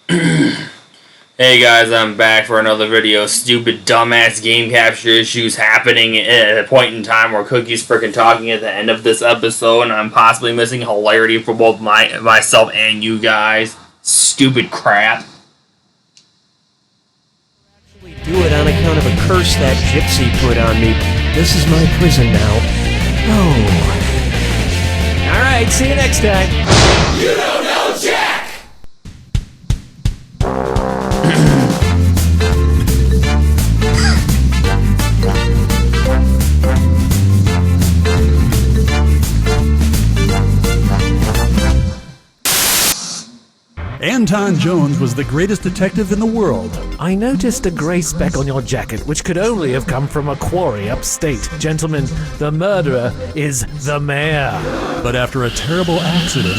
Hey guys, I'm back for another video. Stupid, dumbass game capture issues happening at a point in time where Cookie's freaking talking at the end of this episode, and I'm possibly missing hilarity for both myself and you guys. Stupid crap. Do it on account of a curse that gypsy put on me. This is my prison now. Oh. Alright, see you next time. You don't know Jack! Anton Jones was the greatest detective in the world. I noticed a gray speck on your jacket, which could only have come from a quarry upstate. Gentlemen, the murderer is the mayor. But after a terrible accident,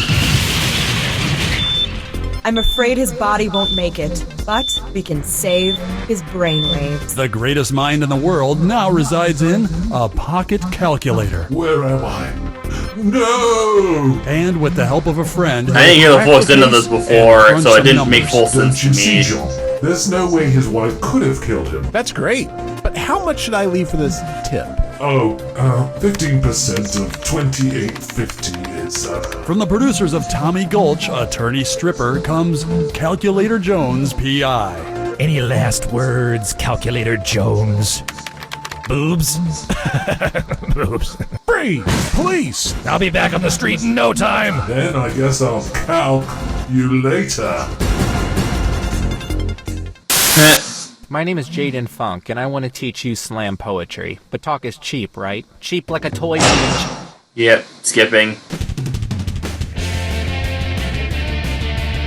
I'm afraid his body won't make it, but we can save his brainwaves. the greatest mind in the world now resides in a pocket calculator. Where am I? No! And with the help of a friend, I didn't hear the full extent of this before, so it didn't make full Don't sense you to see, me. John? There's no way his wife could have killed him. That's great. But how much should I leave for this tip? 15% of $28.50 is, From the producers of Tommy Gulch, Attorney Stripper, comes Calculator Jones, P.I. Any last words, Calculator Jones? Boobs? Boobs. Freeze! Police! I'll be back on the street in no time. Then I guess I'll calc you later. My name is Jaden Funk, and I want to teach you slam poetry. But talk is cheap, right? Cheap like a toy image. Yep, skipping.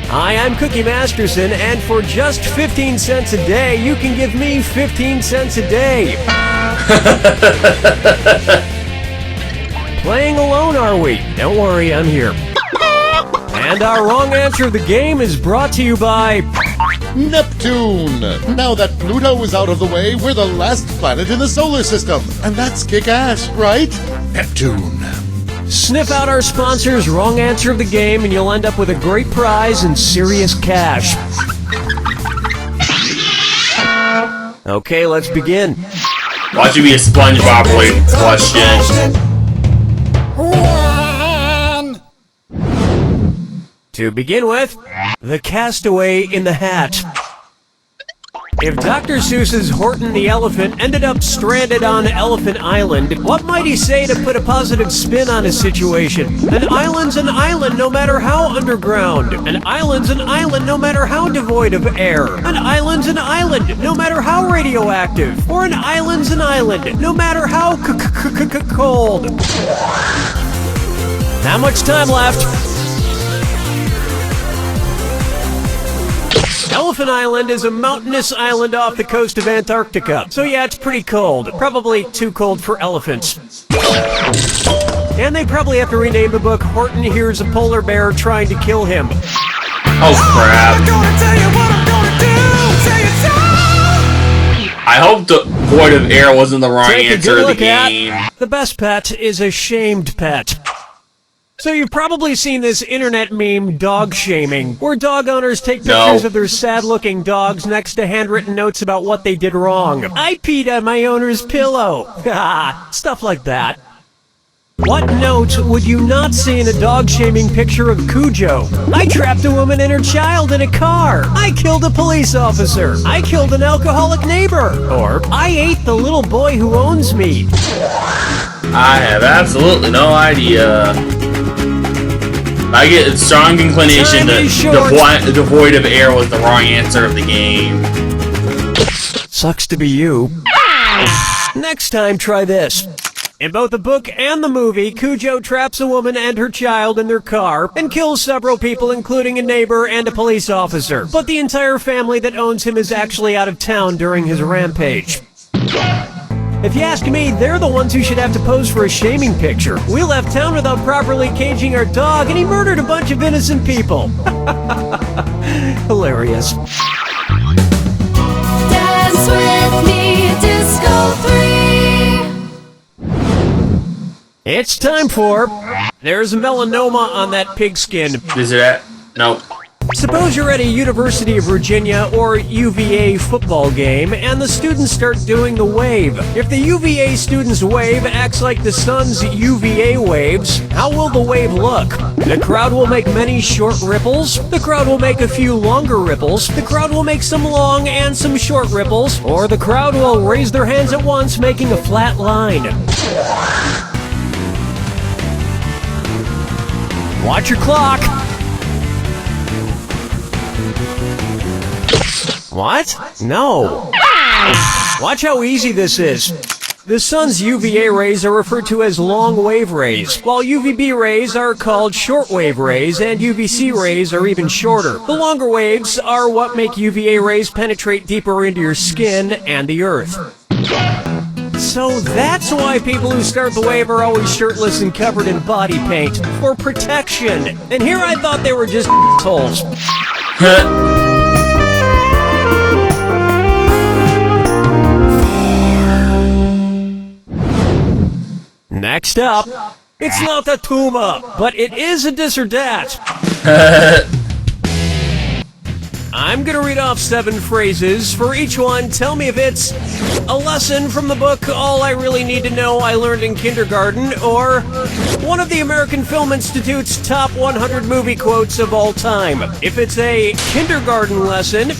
Hi, I'm Cookie Masterson, and for just 15 cents a day, you can give me 15 cents a day. Playing alone, are we? Don't worry, I'm here. And our wrong answer of the game is brought to you by... Neptune! Now that Pluto is out of the way, we're the last planet in the solar system. And that's kick-ass, right? Neptune. Sniff out our sponsor's wrong answer of the game, and you'll end up with a great prize and serious cash. Okay, let's begin. Watch it be a SpongeBob related question. To begin with, the castaway in the hat. If Dr. Seuss's Horton the Elephant ended up stranded on Elephant Island, what might he say to put a positive spin on his situation? An island's an island no matter how underground. An island's an island no matter how devoid of air. An island's an island no matter how radioactive. Or an island's an island no matter how cold. Not much time left. Elephant Island is a mountainous island off the coast of Antarctica. So yeah, it's pretty cold. Probably too cold for elephants. And they probably have to rename the book Horton Hears a Polar Bear Trying to Kill Him. Oh crap. I hope the void of air wasn't the wrong Take a answer good of the look at game. the best pet is a shamed pet. So you've probably seen this internet meme, dog shaming, where dog owners take pictures of their sad-looking dogs next to handwritten notes about what they did wrong. I peed on my owner's pillow. Stuff like that. What note would you not see in a dog-shaming picture of Cujo? I trapped a woman and her child in a car. I killed a police officer. I killed an alcoholic neighbor. Or, I ate the little boy who owns me. I have absolutely no idea. I get a strong inclination that devoid of air was the wrong answer of the game. Sucks to be you. Next time, try this. In both the book and the movie, Cujo traps a woman and her child in their car and kills several people, including a neighbor and a police officer. But the entire family that owns him is actually out of town during his rampage. If you ask me, they're the ones who should have to pose for a shaming picture. We left town without properly caging our dog, and he murdered a bunch of innocent people. Hilarious. Dance with me, Disco 3. It's time for... There's melanoma on that pigskin. Is it that? Nope. Suppose you're at a University of Virginia or UVA football game and the students start doing the wave. If the UVA students' wave acts like the sun's UVA waves, how will the wave look? The crowd will make many short ripples, the crowd will make a few longer ripples, the crowd will make some long and some short ripples, or the crowd will raise their hands at once, making a flat line. Watch your clock. What? No. Watch how easy this is. The sun's UVA rays are referred to as long wave rays, while UVB rays are called short wave rays, and UVC rays are even shorter. The longer waves are what make UVA rays penetrate deeper into your skin and the earth. So that's why people who start the wave are always shirtless and covered in body paint, for protection. And here I thought they were just assholes. Next up, it's not a tuma, but it is a this or that. I'm gonna read off 7 phrases. For each one, tell me if it's a lesson from the book All I Really Need to Know I Learned in Kindergarten, or one of the American Film Institute's top 100 movie quotes of all time. If it's a kindergarten lesson,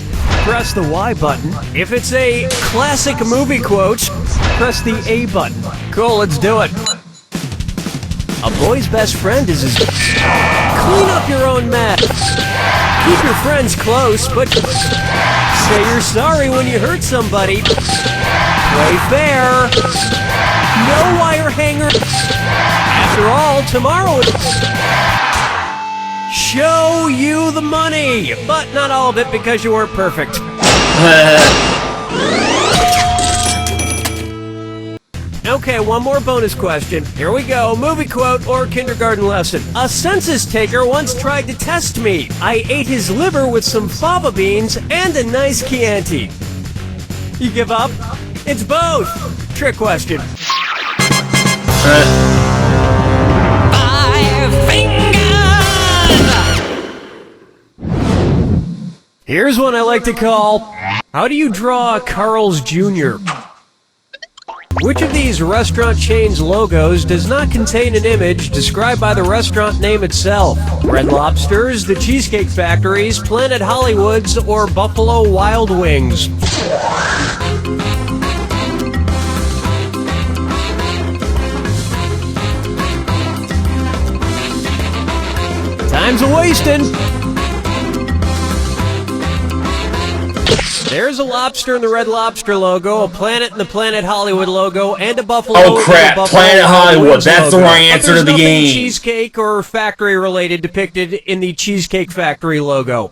press the Y button. If it's a classic movie quote, press the A button. Cool, let's do it. A boy's best friend is his... Clean up your own mess. Keep your friends close, but say you're sorry when you hurt somebody. Play fair. No wire hanger. After all, tomorrow show you the money, but not all of it because you weren't perfect. Okay, one more bonus question. Here we go. Movie quote or kindergarten lesson. A census taker once tried to test me. I ate his liver with some fava beans and a nice Chianti. You give up? It's both. Trick question. 5 fingers! Here's one I like to call, how do you draw a Carl's Jr.? Which of these restaurant chains' logos does not contain an image described by the restaurant name itself? Red Lobster's, the Cheesecake Factory's, Planet Hollywood's, or Buffalo Wild Wings? Time's a-wasting. There's a lobster in the Red Lobster logo, a planet in the Planet Hollywood logo, and a buffalo. Oh crap! Buffalo Planet Hollywood. That's logo. the wrong answer to the game. Cheesecake or factory related depicted in the Cheesecake Factory logo.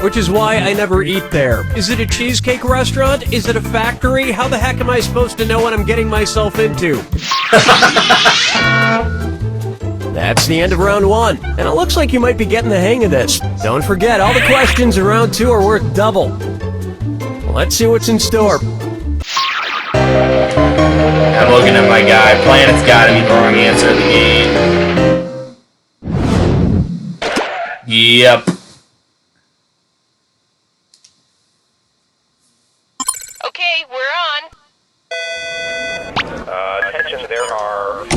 Which is why I never eat there. Is it a cheesecake restaurant? Is it a factory? How the heck am I supposed to know what I'm getting myself into? That's the end of round 1, and it looks like you might be getting the hang of this. Don't forget, all the questions in round 2 are worth double. Let's see what's in store. I'm looking at my guy. Planet's gotta be the wrong answer of the game. Yep. Okay, we're on. Attention, there are...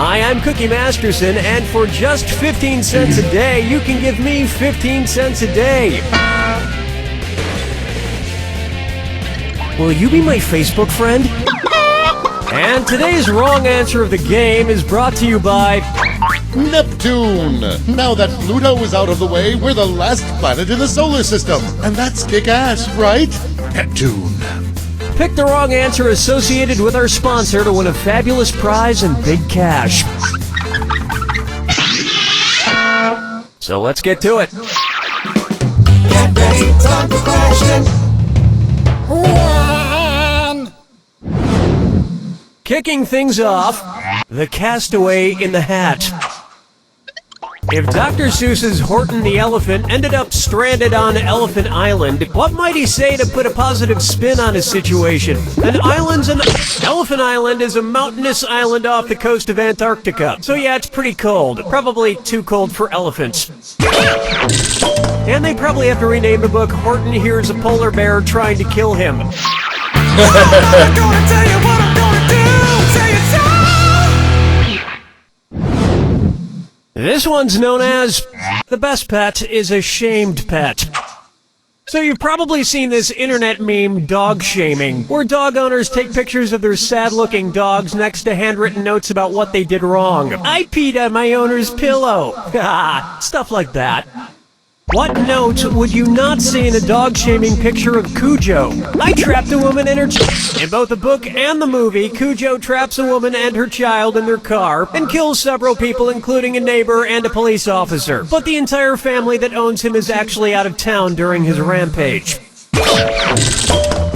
Hi, I'm Cookie Masterson, and for just 15 cents a day, you can give me 15 cents a day. Will you be my Facebook friend? And today's wrong answer of the game is brought to you by... Neptune! Now that Pluto is out of the way, we're the last planet in the solar system. And that's kick-ass, right? Neptune. Pick the wrong answer associated with our sponsor to win a fabulous prize and big cash. So let's get to it. Get ready, time for question 1. Kicking things off, the castaway in the hat. If Dr. Seuss's Horton the Elephant ended up stranded on Elephant Island, what might he say to put a positive spin on his situation? Elephant Island is a mountainous island off the coast of Antarctica. So yeah, it's pretty cold. Probably too cold for elephants. And they probably have to rename the book Horton Hears a Polar Bear Trying to Kill Him. I'm gonna tell you what I'm gonna do. This one's known as The Best Pet is a Shamed Pet. So you've probably seen this internet meme, dog shaming, where dog owners take pictures of their sad-looking dogs next to handwritten notes about what they did wrong. I peed on my owner's pillow. Stuff like that. What note would you not see in a dog-shaming picture of Cujo? I trapped a woman and her In both the book and the movie, Cujo traps a woman and her child in their car and kills several people, including a neighbor and a police officer. But the entire family that owns him is actually out of town during his rampage.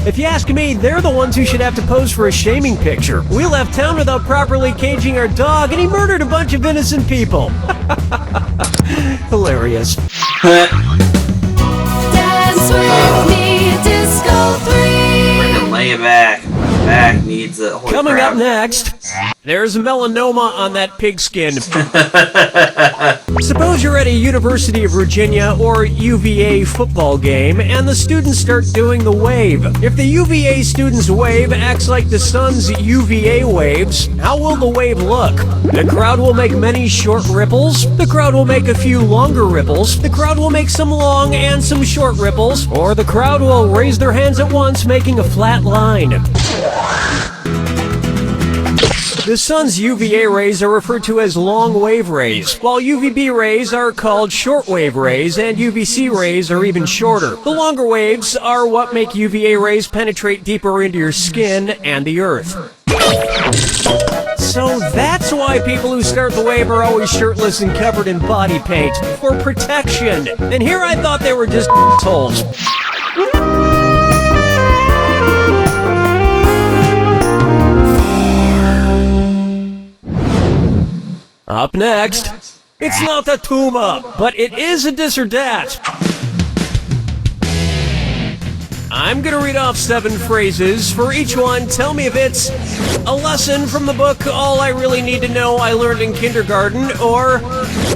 If you ask me, they're the ones who should have to pose for a shaming picture. We left town without properly caging our dog, and he murdered a bunch of innocent people. Hilarious. Dance with me, Disco 3. Lay it back. My back needs a holy Coming crap. up next, there's melanoma on that pigskin. Suppose you're at a University of Virginia or UVA football game, and the students start doing the wave. If the UVA students' wave acts like the sun's UVA waves, how will the wave look? The crowd will make many short ripples, the crowd will make a few longer ripples, the crowd will make some long and some short ripples, or the crowd will raise their hands at once, making a flat line. The sun's UVA rays are referred to as long wave rays, while UVB rays are called short wave rays, and UVC rays are even shorter. The longer waves are what make UVA rays penetrate deeper into your skin and the earth. So that's why people who start the wave are always shirtless and covered in body paint, for protection. And here I thought they were just assholes. Up next, it's not a tumor, but it is a this or that. I'm gonna read off 7 phrases. For each one, tell me if it's a lesson from the book All I Really Need to Know I Learned in Kindergarten, or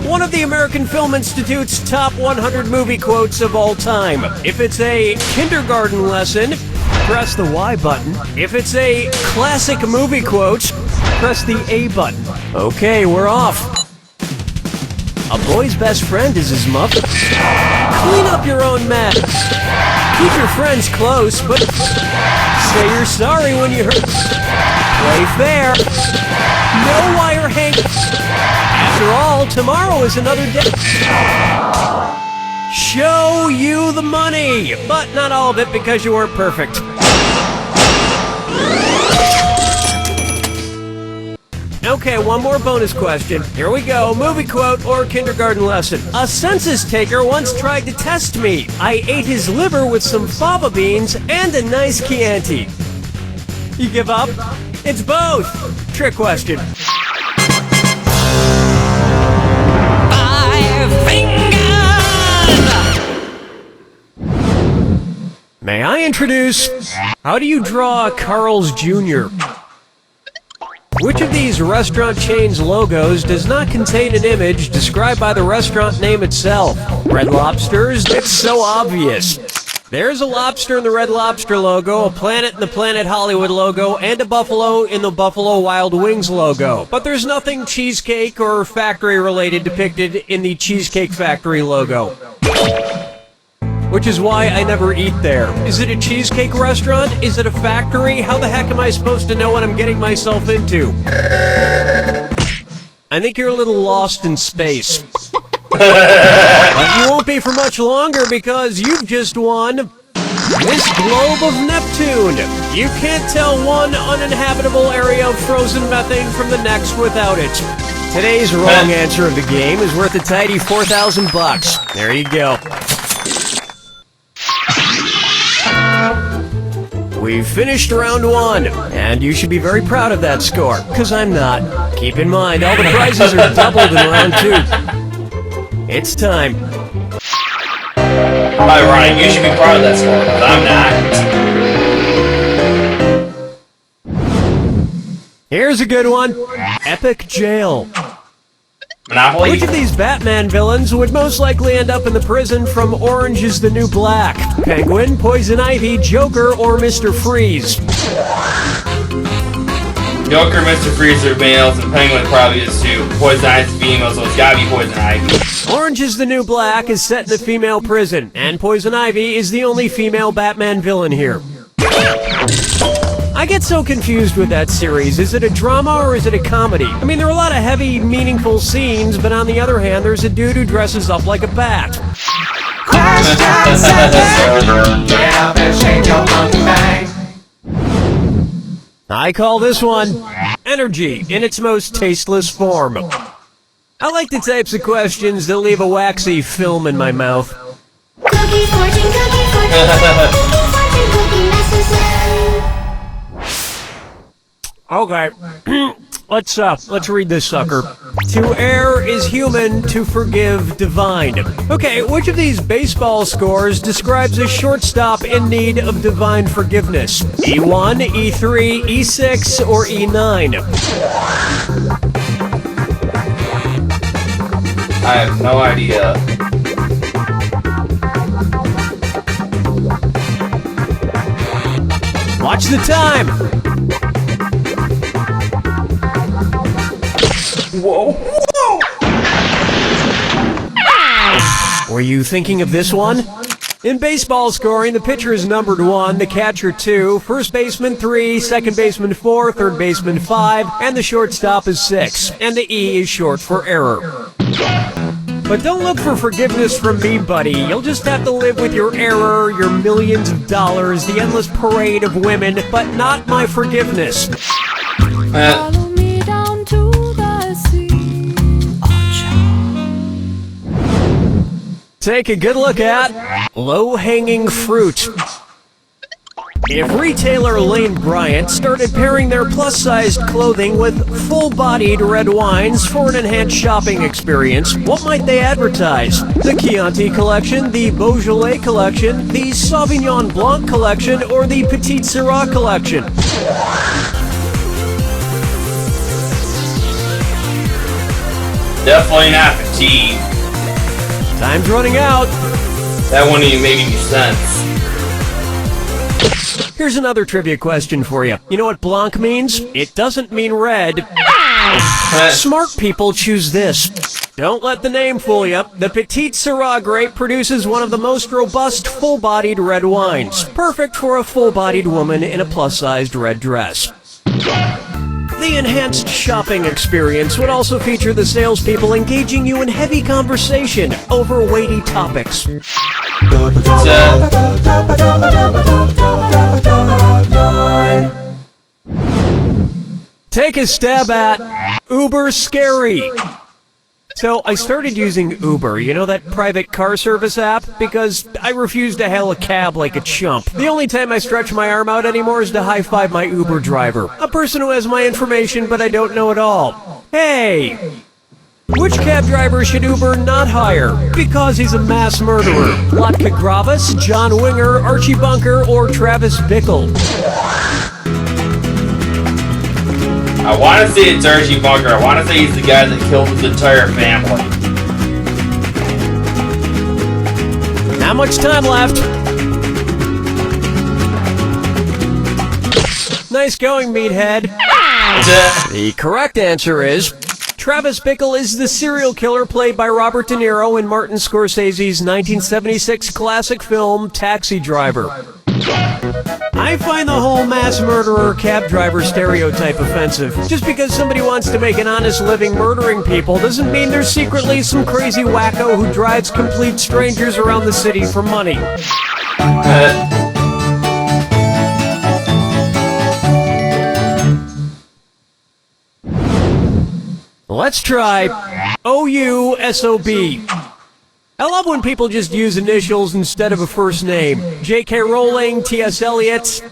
one of the American Film Institute's top 100 movie quotes of all time. If it's a kindergarten lesson, press the Y button. If it's a classic movie quote, press the A button. Okay, we're off. A boy's best friend is his mother. Clean up your own mess. Keep your friends close, but say you're sorry when you hurt. Play fair. No wire hang. After all, tomorrow is another day. Show you the money, but not all of it because you weren't perfect. Okay, one more bonus question. Here we go. Movie quote or kindergarten lesson. A census taker once tried to test me. I ate his liver with some fava beans and a nice Chianti. You give up? It's both. Trick question. 5 fingers! May I introduce... How do you draw a Carl's Jr.? Which of these restaurant chains' logos does not contain an image described by the restaurant name itself? Red Lobster's? It's so obvious. There's a lobster in the Red Lobster logo, a planet in the Planet Hollywood logo, and a buffalo in the Buffalo Wild Wings logo. But there's nothing cheesecake or factory related depicted in the Cheesecake Factory logo. Which is why I never eat there. Is it a cheesecake restaurant? Is it a factory? How the heck am I supposed to know what I'm getting myself into? I think you're a little lost in space. But you won't be for much longer because you've just won this globe of Neptune. You can't tell one uninhabitable area of frozen methane from the next without it. Today's wrong answer of the game is worth a tidy $4,000. There you go. We've finished round 1, and you should be very proud of that score, because I'm not. Keep in mind, all the prizes are doubled in round 2. It's time. Ryan, you should be proud of that score, but I'm not. Here's a good one. Epic Jail. Monopoly? Which of these Batman villains would most likely end up in the prison from Orange is the New Black? Penguin, Poison Ivy, Joker, or Mr. Freeze? Joker, Mr. Freeze are males, and Penguin probably is too. Poison Ivy's female, so it's gotta be Poison Ivy. Orange is the New Black is set in a female prison, and Poison Ivy is the only female Batman villain here. I get so confused with that series. Is it a drama or is it a comedy? I mean, there are a lot of heavy, meaningful scenes, but on the other hand, there's a dude who dresses up like a bat. I call this one energy in its most tasteless form. I like the types of questions that leave a waxy film in my mouth. Cookie fortune, Okay, let's read this sucker. To err is human, to forgive divine. Okay, which of these baseball scores describes a shortstop in need of divine forgiveness? E1, E3, E6, or E9? I have no idea. Watch the time! Whoa! Whoa! Were you thinking of this one? In baseball scoring, the pitcher is numbered 1, the catcher 2, first baseman 3, second baseman 4, third baseman 5, and the shortstop is 6. And the E is short for error. But don't look for forgiveness from me, buddy. You'll just have to live with your error, your millions of dollars, the endless parade of women, but not my forgiveness. follow me down to the sea. Take a good look at low-hanging fruit. If retailer Lane Bryant started pairing their plus-sized clothing with full-bodied red wines for an enhanced shopping experience, what might they advertise? The Chianti collection, the Beaujolais collection, the Sauvignon Blanc collection, or the Petite Sirah collection? Definitely not petite. Time's running out. That wouldn't even make any sense. Here's another trivia question for you. You know what Blanc means? It doesn't mean red. Smart people choose this. Don't let the name fool you. The Petite Sirah grape produces one of the most robust full-bodied red wines. Perfect for a full-bodied woman in a plus-sized red dress. The enhanced shopping experience would also feature the salespeople engaging you in heavy conversation over weighty topics. Take a stab at Uber Scary. So I started using Uber, you know that private car service app? Because I refuse to hail a cab like a chump. The only time I stretch my arm out anymore is to high-five my Uber driver. A person who has my information but I don't know at all. Hey! Which cab driver should Uber not hire? Because he's a mass murderer. Latka Gravis, John Winger, Archie Bunker, or Travis Bickle? I want to say it's Archie Bunker. I want to say he's the guy that killed his entire family. Not much time left. Nice going, meathead. The correct answer is Travis Bickle is the serial killer played by Robert De Niro in Martin Scorsese's 1976 classic film Taxi Driver. I find the whole mass murderer cab driver stereotype offensive. Just because somebody wants to make an honest living murdering people doesn't mean there's secretly some crazy wacko who drives complete strangers around the city for money. Let's try OUSOB. I love when people just use initials instead of a first name. J.K. Rowling, T.S. Eliot,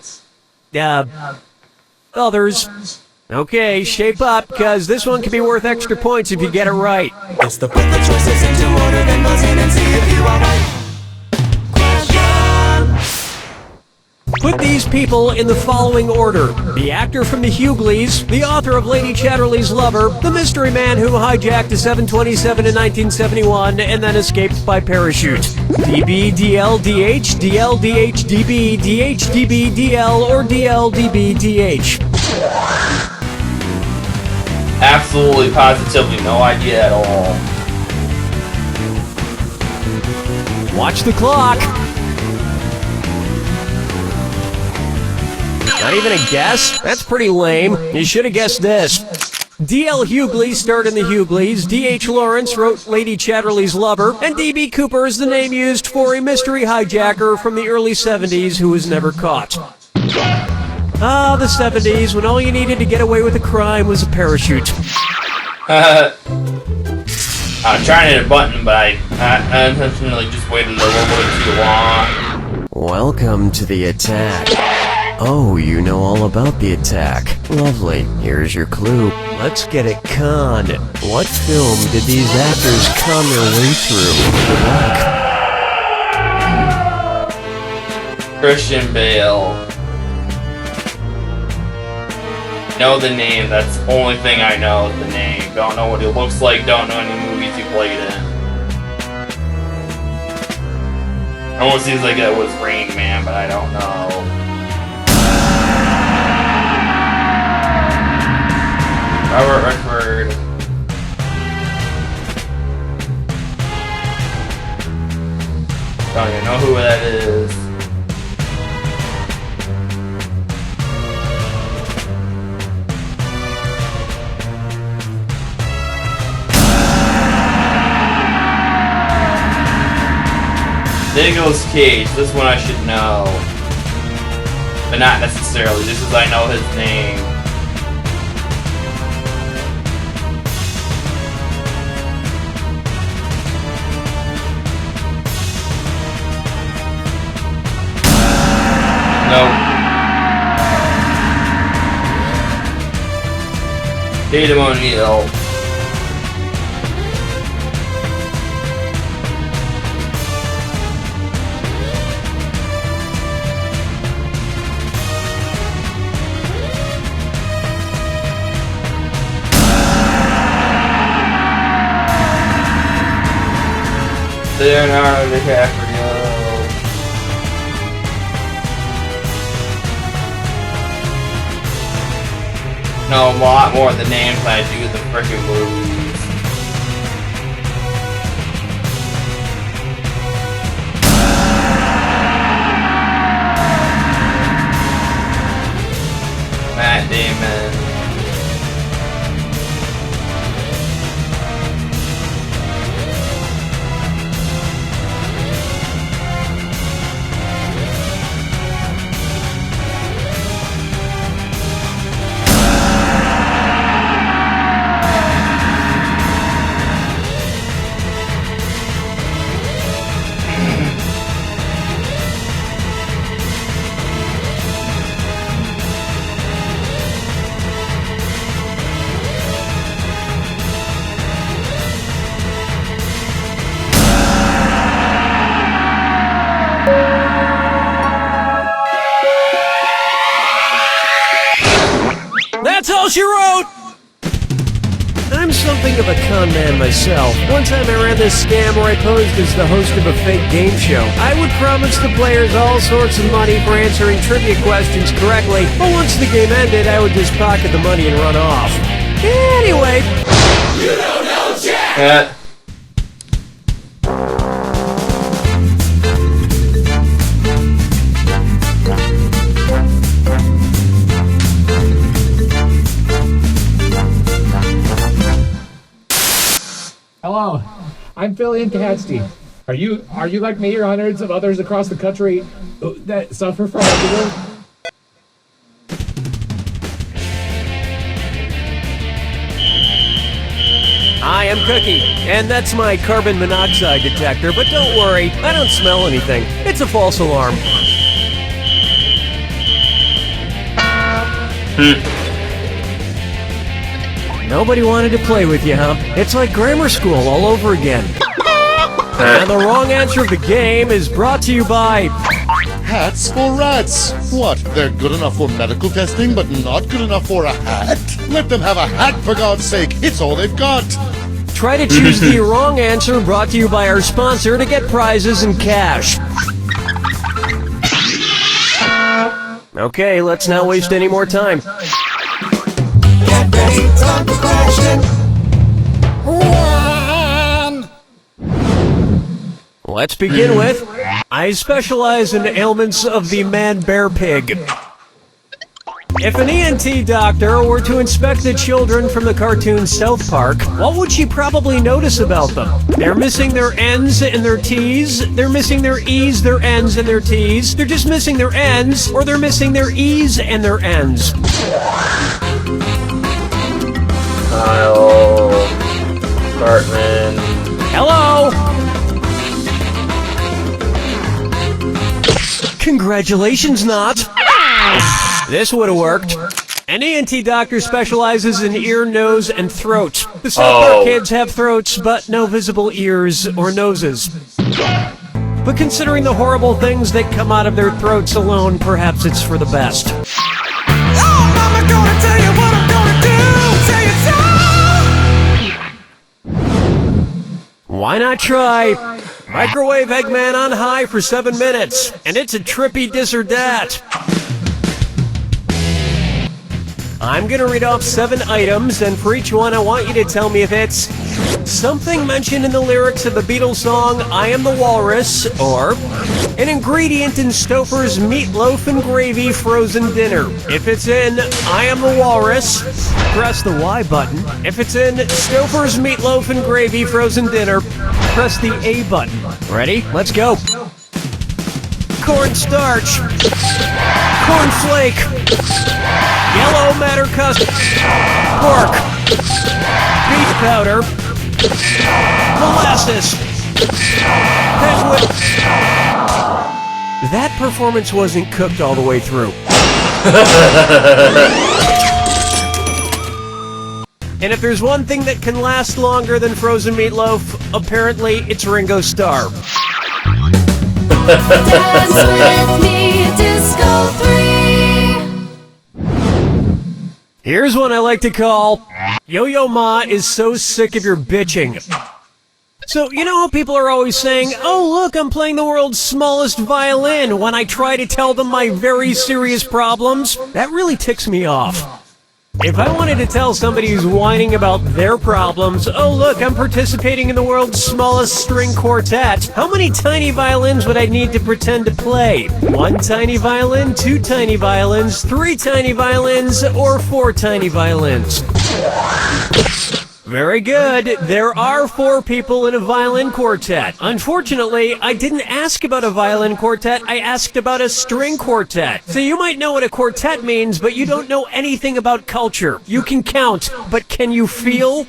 others. Okay, shape up, because this one could be worth extra points if you get it right. It's the put the choices into order, then buzz in and see if you are right. Put these people in the following order. The actor from the Hughleys, the author of Lady Chatterley's Lover, the mystery man who hijacked a 727 in 1971 and then escaped by parachute. DB, DL, DH, DL, DH, DB, DH, DB, DL, or DL, DB, DH. Absolutely, positively, no idea at all. Watch the clock. Not even a guess? That's pretty lame. You should have guessed this. D.L. Hughley starred in the Hughleys, D.H. Lawrence wrote Lady Chatterley's Lover, and D.B. Cooper is the name used for a mystery hijacker from the early 70s who was never caught. Ah, the 70s, when all you needed to get away with a crime was a parachute. I'm trying to hit a button, but I unintentionally just waited a little bit too long. Welcome to the attack. Oh, you know all about the attack. Lovely. Here's your clue. Let's get it conned. What film did these actors con their way through? Good luck. Christian Bale. Know the name, that's the only thing I know is the name. Don't know what he looks like, don't know any movies he played in. Almost seems like it was Rain Man, but I don't know. Robert Redford. Don't even know who that is. Nicolas Cage, this one I should know. But not necessarily, just as I know his name. Nope. Tatum O'Neal. Leonardo DiCaprio. Know a lot more of the names than I do the frickin' movies. Matt Damon. That's all she wrote! I'm something of a con man myself. One time I ran this scam where I posed as the host of a fake game show. I would promise the players all sorts of money for answering trivia questions correctly, but once the game ended, I would just pocket the money and run off. Anyway. You don't know Jack! Hello, I'm Phil Incatsty. Are you like me or hundreds of others across the country that suffer from autism? I am Cookie, and that's my carbon monoxide detector, but don't worry, I don't smell anything. It's a false alarm. Nobody wanted to play with you, huh? It's like grammar school all over again. And the wrong answer of the game is brought to you by... Hats for rats. What? They're good enough for medical testing, but not good enough for a hat? Let them have a hat, for God's sake. It's all they've got. Try to choose the wrong answer, brought to you by our sponsor, to get prizes and cash. Okay, let's not waste any more time. Get ready, time for question. 1. Let's begin with, I specialize in ailments of the man-bear pig. If an ENT doctor were to inspect the children from the cartoon South Park, what would she probably notice about them? They're missing their N's and their T's, they're missing their E's, their N's, and their T's, they're just missing their N's, or they're missing their E's and their N's. Kyle Cartman. Hello! Congratulations, Not. This would have worked. An ENT doctor specializes in ear, nose, and throat. The South Park kids have throats, but no visible ears or noses. But considering the horrible things that come out of their throats alone, perhaps it's for the best. Oh, Mama, gonna tell you what I'm gonna do. Say it so. Why not try Microwave Eggman on high for 7 minutes? And it's a trippy this or that. I'm gonna read off 7 items, and for each one I want you to tell me if it's something mentioned in the lyrics of the Beatles song I Am the Walrus, or an ingredient in Stouffer's meatloaf and gravy frozen dinner. If it's in I Am the Walrus, press the Y button. If it's in Stouffer's meatloaf and gravy frozen dinner, press the A button. Ready? Let's go. Cornstarch, cornflake, yellow matter custard, pork, beef powder, molasses, penguin. That performance wasn't cooked all the way through. And if there's one thing that can last longer than frozen meatloaf, apparently it's Ringo Starr. Dance with me, Disco 3. Here's one I like to call Yo-Yo Ma is so sick of your bitching. So, you know how people are always saying, oh look, I'm playing the world's smallest violin when I try to tell them my very serious problems? That really ticks me off. If I wanted to tell somebody who's whining about their problems, oh look, I'm participating in the world's smallest string quartet, how many tiny violins would I need to pretend to play? 1 tiny violin, 2 tiny violins, 3 tiny violins, or 4 tiny violins? Very good. There are 4 people in a violin quartet. Unfortunately, I didn't ask about a violin quartet, I asked about a string quartet. So you might know what a quartet means, but you don't know anything about culture. You can count, but can you feel?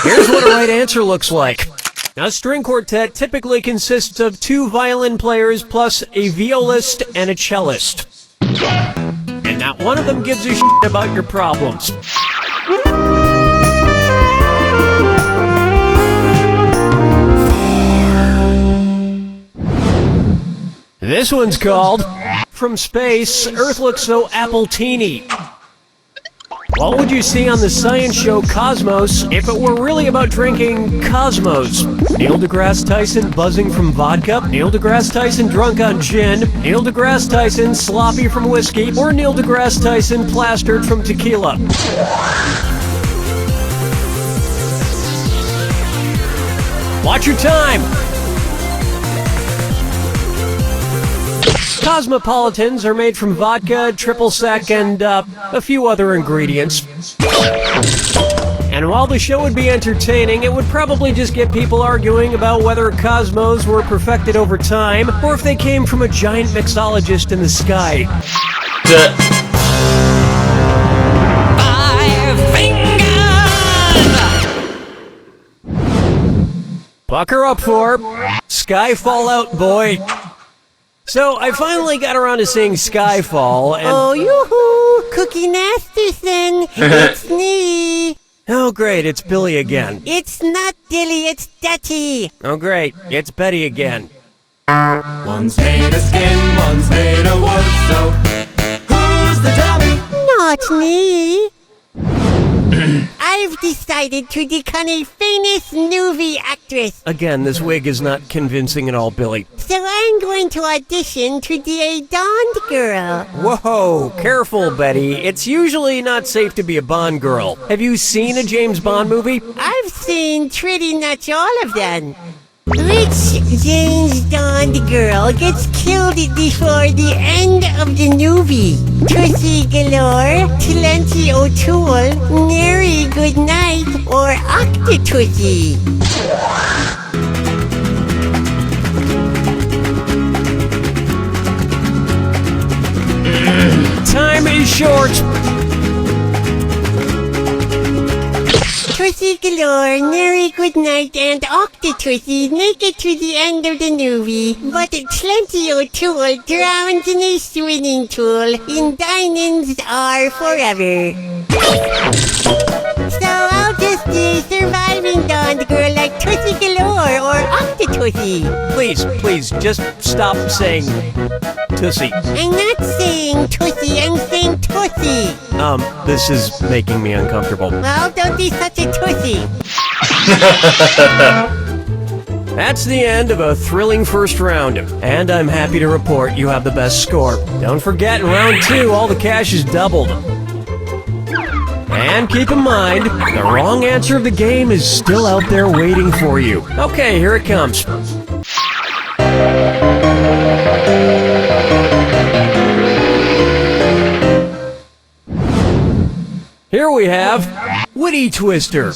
Here's what a right answer looks like. A string quartet typically consists of 2 violin players plus a violist and a cellist. And not one of them gives a shit about your problems. This one's called From Space, Earth Looks So Apple-teeny. What would you see on the science show Cosmos if it were really about drinking Cosmos? Neil deGrasse Tyson buzzing from vodka, Neil deGrasse Tyson drunk on gin, Neil deGrasse Tyson sloppy from whiskey, or Neil deGrasse Tyson plastered from tequila? Watch your time! Cosmopolitans are made from vodka, triple sec, and a few other ingredients. And while the show would be entertaining, it would probably just get people arguing about whether Cosmos were perfected over time, or if they came from a giant mixologist in the sky. 5 fingers! Buck her up for Sky Fallout Boy. So I finally got around to seeing Skyfall, and oh, yoo-hoo! Cookie Masterson! It's me! oh great, it's Billy again. It's not Dilly, it's Dutty! Oh great, it's Betty again. One's made of skin, one's made of wood, so who's the dummy? Not me! I've decided to become a famous movie actress. Again, this wig is not convincing at all, Billy. So I'm going to audition to be a Bond girl. Whoa, careful, Betty. It's usually not safe to be a Bond girl. Have you seen a James Bond movie? I've seen pretty much all of them. Which James Bond girl gets killed before the end of the movie? Tussie Galore, Clancy O'Toole, Mary Goodnight, or Octotussie? Time is short. Tussie Galore, Mary Goodnight, and Octotussie make it to the end of the movie, but Clancy O'Toole drowns in a swimming pool in Diamonds Are Forever. So I'll just be surviving Bond girl like Tussie Galore or Octotussie. Please, just stop saying Tussie. I'm not saying Tussie, I'm saying Tussie. This is making me uncomfortable. Well, don't be such a Tussie. That's the end of a thrilling first round, and I'm happy to report you have the best score. Don't forget, in round 2, all the cash is doubled. And keep in mind, the wrong answer of the game is still out there waiting for you. Okay, here it comes. Here we have Witty Twister.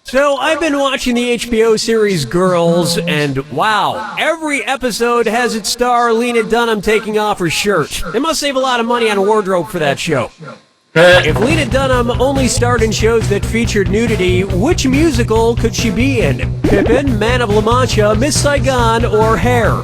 So I've been watching the HBO series Girls, and wow, every episode has its star Lena Dunham taking off her shirt. They must save a lot of money on wardrobe for that show. If Lena Dunham only starred in shows that featured nudity, which musical could she be in? Pippin, Man of La Mancha, Miss Saigon, or Hair?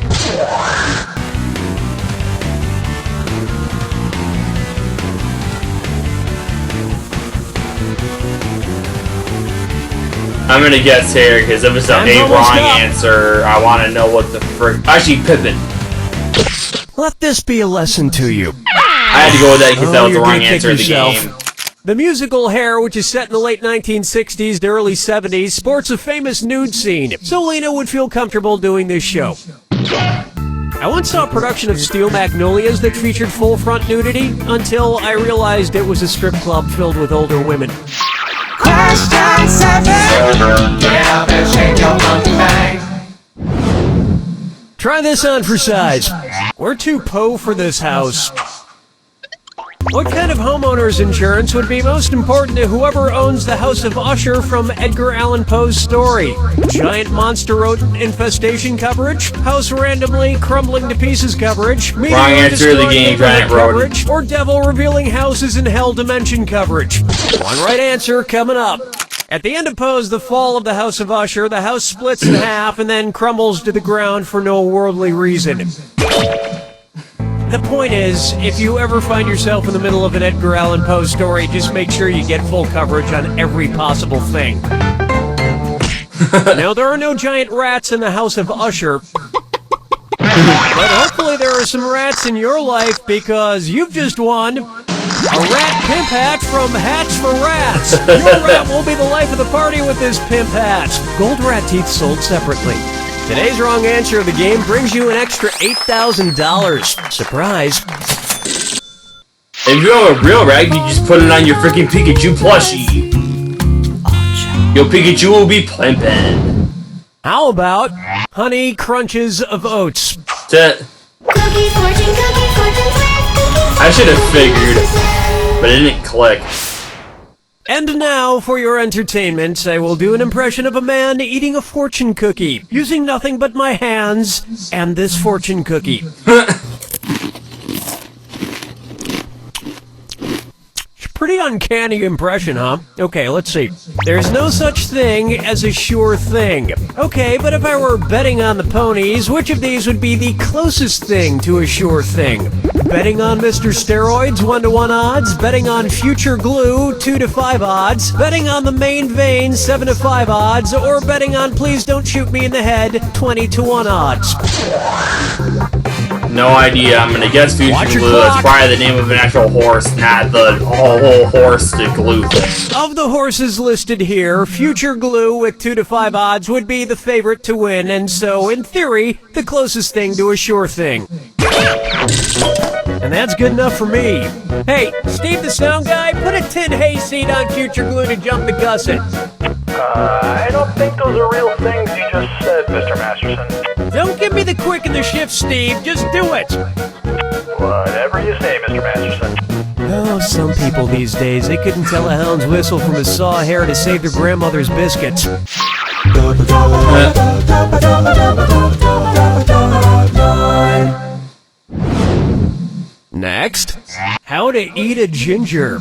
I'm gonna guess Hair, because if it's a wrong answer, I want to know what the frick. Actually, Pippin. Let this be a lesson to you. I had to go with that because that was the wrong answer of the game. The musical Hair, which is set in the late 1960s to early 70s, sports a famous nude scene, so Lena would feel comfortable doing this show. I once saw a production of Steel Magnolias that featured full front nudity, until I realized it was a strip club filled with older women. Question 7. Get up and shake your monkey bang. Try this on for size. We're too po for this house. What kind of homeowner's insurance would be most important to whoever owns the House of Usher from Edgar Allan Poe's story? Giant monster rodent infestation coverage? House randomly crumbling to pieces coverage? Wrong answer of the game, giant rodent. Coverage? Or devil revealing houses in hell dimension coverage? One right answer coming up. At the end of Poe's The Fall of the House of Usher, the house splits in half and then crumbles to the ground for no worldly reason. The point is, if you ever find yourself in the middle of an Edgar Allan Poe story, just make sure you get full coverage on every possible thing. Now, there are no giant rats in the House of Usher, but hopefully there are some rats in your life, because you've just won a rat pimp hat from Hats for Rats. Your rat will be the life of the party with this pimp hat. Gold rat teeth sold separately. Today's wrong answer of the game brings you an extra $8,000. Surprise. If you have a real rat, you just put it on your freaking Pikachu plushie. Your Pikachu will be plimpin'. How about Honey Crunches of Oats? I should have figured, but it didn't click. And now, for your entertainment, I will do an impression of a man eating a fortune cookie, using nothing but my hands and this fortune cookie. It's Pretty uncanny impression, huh? Okay, let's see. There's no such thing as a sure thing. Okay, but if I were betting on the ponies, which of these would be the closest thing to a sure thing? Betting on Mr. Steroids, 1-to-1 odds. Betting on Future Glue, 2-to-5 odds. Betting on the Main Vein, 7-to-5 odds. Or betting on Please Don't Shoot Me in the Head, 20-to-1 odds. No idea. I'm gonna guess Future Glue. That's probably the name of an actual horse, not the whole horse to glue thing. Of the horses listed here, Future Glue with 2-to-5 odds would be the favorite to win, and so, in theory, the closest thing to a sure thing. And that's good enough for me. Hey, Steve the sound guy, put a tin hayseed on Future Glue to jump the gusset. I don't think those are real things you just said, Mr. Masterson. Don't give me the quick and the shift, Steve. Just do it. Whatever you say, Mr. Masterson. Oh, some people these days, they couldn't tell a hound's whistle from a saw hair to save their grandmother's biscuits. Next, how to eat a ginger.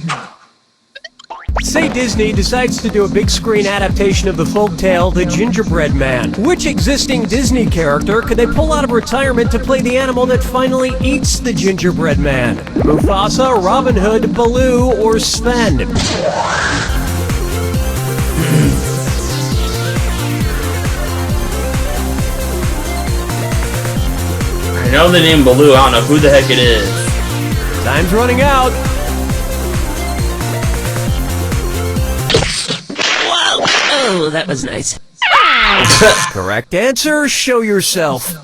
Say Disney decides to do a big screen adaptation of the folktale The Gingerbread Man. Which existing Disney character could they pull out of retirement to play the animal that finally eats the gingerbread man? Mufasa, Robin Hood, Baloo, or Sven? I know the name Baloo, I don't know who the heck it is. Time's running out. Oh, that was nice. Correct answer, show yourself.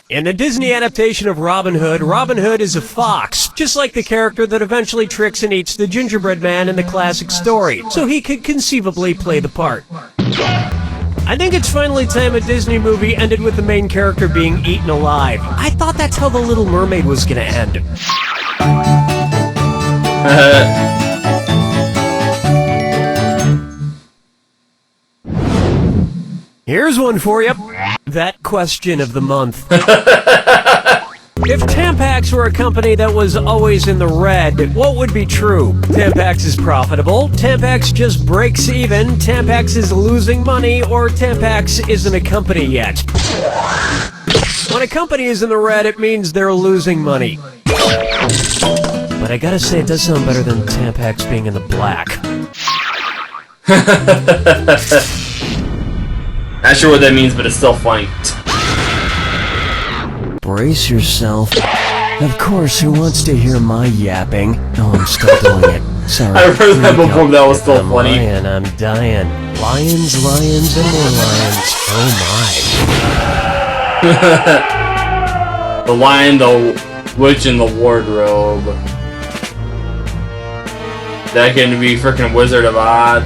In the Disney adaptation of Robin Hood is a fox, just like the character that eventually tricks and eats the gingerbread man in the classic story, so he could conceivably play the part. I think it's finally time a Disney movie ended with the main character being eaten alive. I thought that's how The Little Mermaid was gonna end. Here's one for you. That question of the month. If Tampax were a company that was always in the red, what would be true? Tampax is profitable, Tampax just breaks even, Tampax is losing money, or Tampax isn't a company yet? When a company is in the red, it means they're losing money. But I gotta say, it does sound better than Tampax being in the black. Not sure what that means, but it's still funny. Brace yourself. Of course, who wants to hear my yapping? No, I'm still doing it. Sorry. I've heard that before, that was still funny. I'm dying. Lions, and more lions. Oh my. The Lion, the Witch, and the Wardrobe. That can be freaking Wizard of Oz.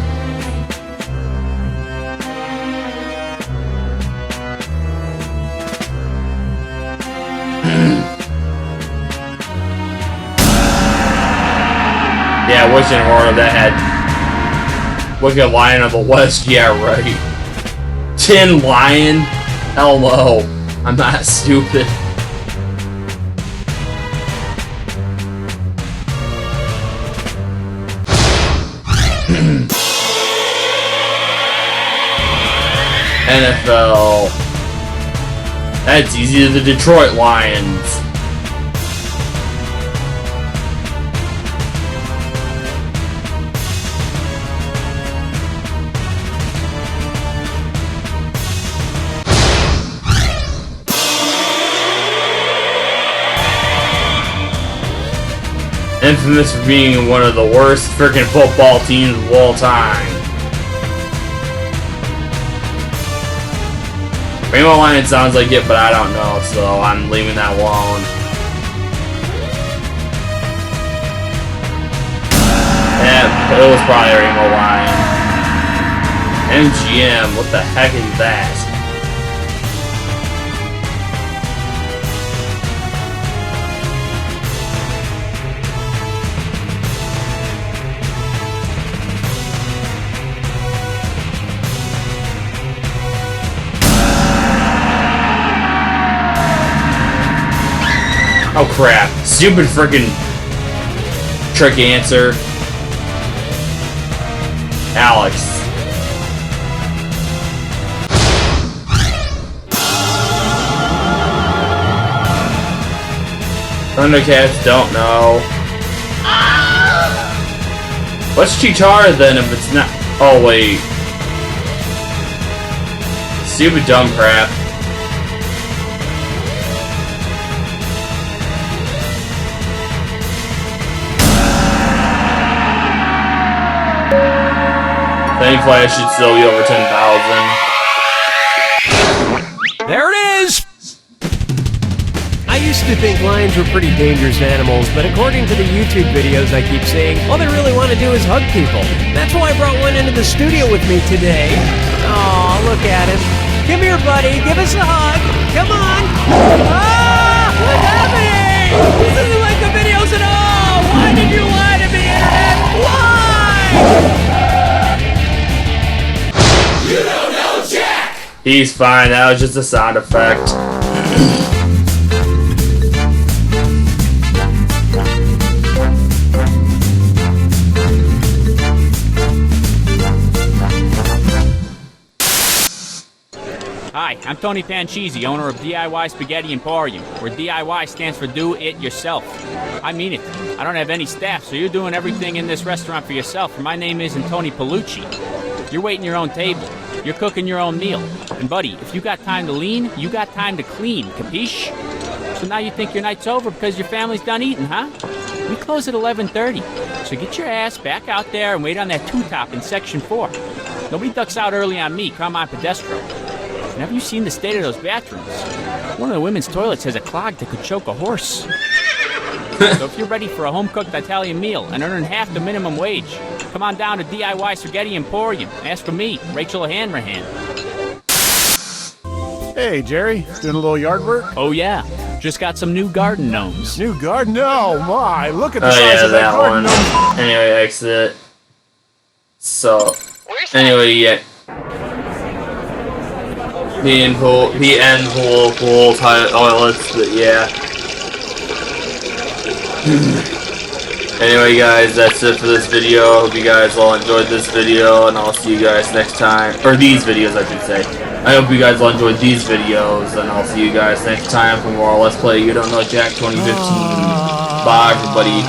Yeah, Witch and Wardrobe, that had Wicked Lion of the West, yeah, right. Tin Lion? Hell no. I'm not stupid. NFL. That's easy, the Detroit Lions. Infamous for being one of the worst freaking football teams of all time. Rainbow Lion sounds like it, but I don't know, so I'm leaving that alone. Yeah, it was probably Rainbow Lion. MGM, what the heck is that? Oh crap. Stupid freaking trick answer. Alex. Thundercats don't know. What's Chitara then if it's not? Oh wait. Stupid dumb crap. Thankfully I should still be over 10,000. There it is! I used to think lions were pretty dangerous animals, but according to the YouTube videos I keep seeing, all they really want to do is hug people. That's why I brought one into the studio with me today. Aw, look at him. Come here, buddy. Give us a hug. Come on. Ah! What's happening? This isn't like the videos at all. Why did you lie to me, Internet? Why? You don't know Jack! He's fine. That was just a sound effect. Hi, I'm Tony Panchisi, owner of DIY Spaghetti Emporium, where DIY stands for Do It Yourself. I mean it. I don't have any staff, so you're doing everything in this restaurant for yourself, and my name isn't Tony Palucci. You're waiting your own table. You're cooking your own meal. And buddy, if you got time to lean, you got time to clean, capiche? So now you think your night's over because your family's done eating, huh? We close at 11:30, so get your ass back out there and wait on that two-top in Section 4. Nobody ducks out early on me, Carmine Pedestro. And have you seen the state of those bathrooms? One of the women's toilets has a clog that could choke a horse. So if you're ready for a home-cooked Italian meal and earning half the minimum wage, come on down to DIY Spaghetti Emporium. Ask for me, Rachel Hanrahan. Hey, Jerry. Doing a little yard work? Oh, yeah. Just got some new garden gnomes. New garden? Oh, my. Look at the size yeah, of that garden one. gnome. Anyway, exit. So, anyway, yeah. Pee and pool toilets, but yeah. Anyway, guys, that's it for this video. Hope you guys all enjoyed this video, and I'll see you guys next time. Or these videos, I should say. I hope you guys all enjoyed these videos, and I'll see you guys next time for more Let's Play You Don't Know Jack 2015. Bye, everybody.